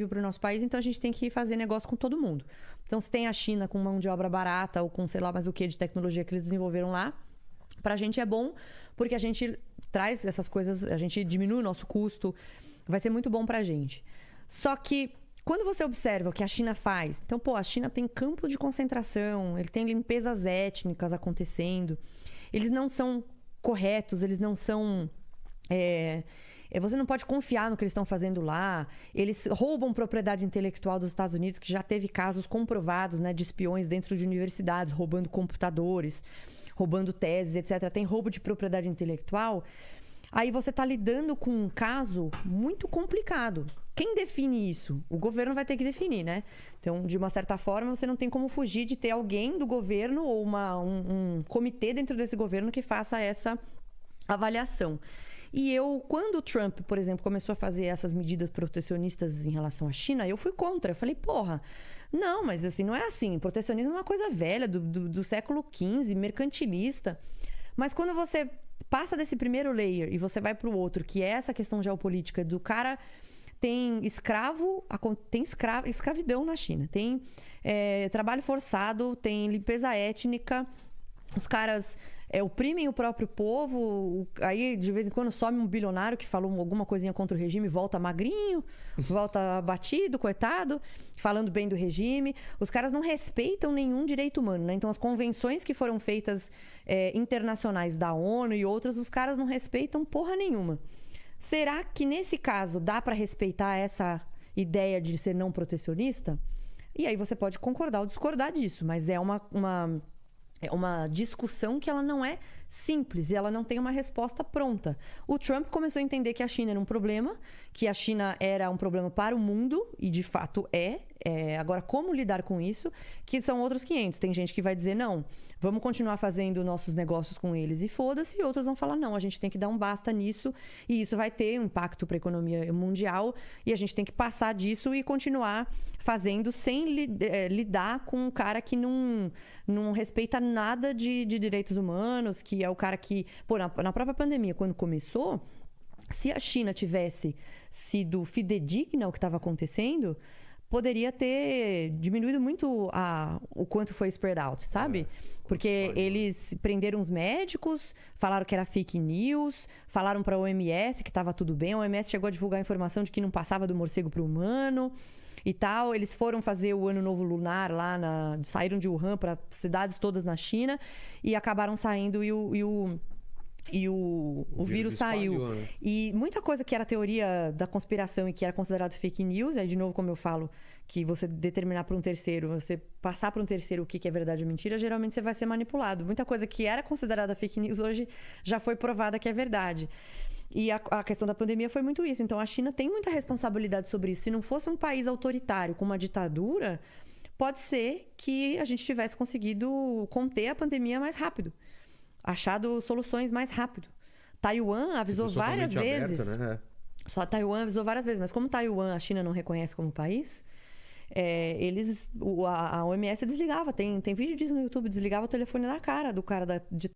para o nosso país, então a gente tem que fazer negócio com todo mundo. Então, se tem a China com mão de obra barata ou com sei lá mais o que de tecnologia que eles desenvolveram lá, pra gente é bom, porque a gente traz essas coisas, a gente diminui o nosso custo, vai ser muito bom pra gente. Só que quando você observa o que a China faz, então, pô, a China tem campo de concentração, ele tem limpezas étnicas acontecendo, eles não são corretos, eles não são... você não pode confiar no que eles estão fazendo lá. Eles roubam propriedade intelectual dos Estados Unidos, que já teve casos comprovados, né, de espiões dentro de universidades, roubando computadores, roubando teses, etc. Tem roubo de propriedade intelectual. Aí você está lidando com um caso muito complicado. Quem define isso? O governo vai ter que definir, né? Então, de uma certa forma, você não tem como fugir de ter alguém do governo ou um comitê dentro desse governo que faça essa avaliação. E quando o Trump, por exemplo, começou a fazer essas medidas protecionistas em relação à China, eu fui contra. Eu falei, porra, não, mas assim, não é assim. Protecionismo é uma coisa velha, do século XV, mercantilista. Mas quando você passa desse primeiro layer e você vai para o outro, que é essa questão geopolítica do cara... Tem escravidão na China, tem trabalho forçado, tem limpeza étnica, os caras oprimem o próprio povo, aí de vez em quando some um bilionário que falou alguma coisinha contra o regime, volta magrinho, volta abatido, coitado, falando bem do regime. Os caras não respeitam nenhum direito humano, né? Então as convenções que foram feitas internacionais da ONU e outras, os caras não respeitam porra nenhuma. Será que nesse caso dá para respeitar essa ideia de ser não protecionista? E aí você pode concordar ou discordar disso, mas é uma discussão que ela não é simples e ela não tem uma resposta pronta. O Trump começou a entender que a China era um problema, que a China era um problema para o mundo, e de fato é. Agora, como lidar com isso? Que são outros 500. Tem gente que vai dizer, não, vamos continuar fazendo nossos negócios com eles e foda-se. E outros vão falar, não, a gente tem que dar um basta nisso e isso vai ter um impacto para a economia mundial e a gente tem que passar disso e continuar fazendo sem lidar com um cara que não respeita nada de direitos humanos, que é o cara que... Pô, na própria pandemia, quando começou, se a China tivesse sido fidedigna ao que estava acontecendo... poderia ter diminuído muito o quanto foi spread out, sabe? Porque eles prenderam os médicos, falaram que era fake news, falaram para a OMS que estava tudo bem. A OMS chegou a divulgar a informação de que não passava do morcego para o humano e tal. Eles foram fazer o Ano Novo Lunar lá, saíram de Wuhan para cidades todas na China e acabaram saindo e o vírus saiu. Né? E muita coisa que era teoria da conspiração e que era considerado fake news, aí de novo, como eu falo, que você determinar para um terceiro, você passar para um terceiro o que é verdade ou mentira, geralmente você vai ser manipulado. Muita coisa que era considerada fake news hoje já foi provada que é verdade. E a questão da pandemia foi muito isso. Então a China tem muita responsabilidade sobre isso. Se não fosse um país autoritário com uma ditadura, pode ser que a gente tivesse conseguido conter a pandemia mais rápido. Achado soluções mais rápido. Taiwan avisou várias vezes. Aberta, né? Só Taiwan avisou várias vezes, mas como Taiwan a China não reconhece como país, a OMS desligava. Tem vídeo disso no YouTube, desligava o telefone na cara do cara de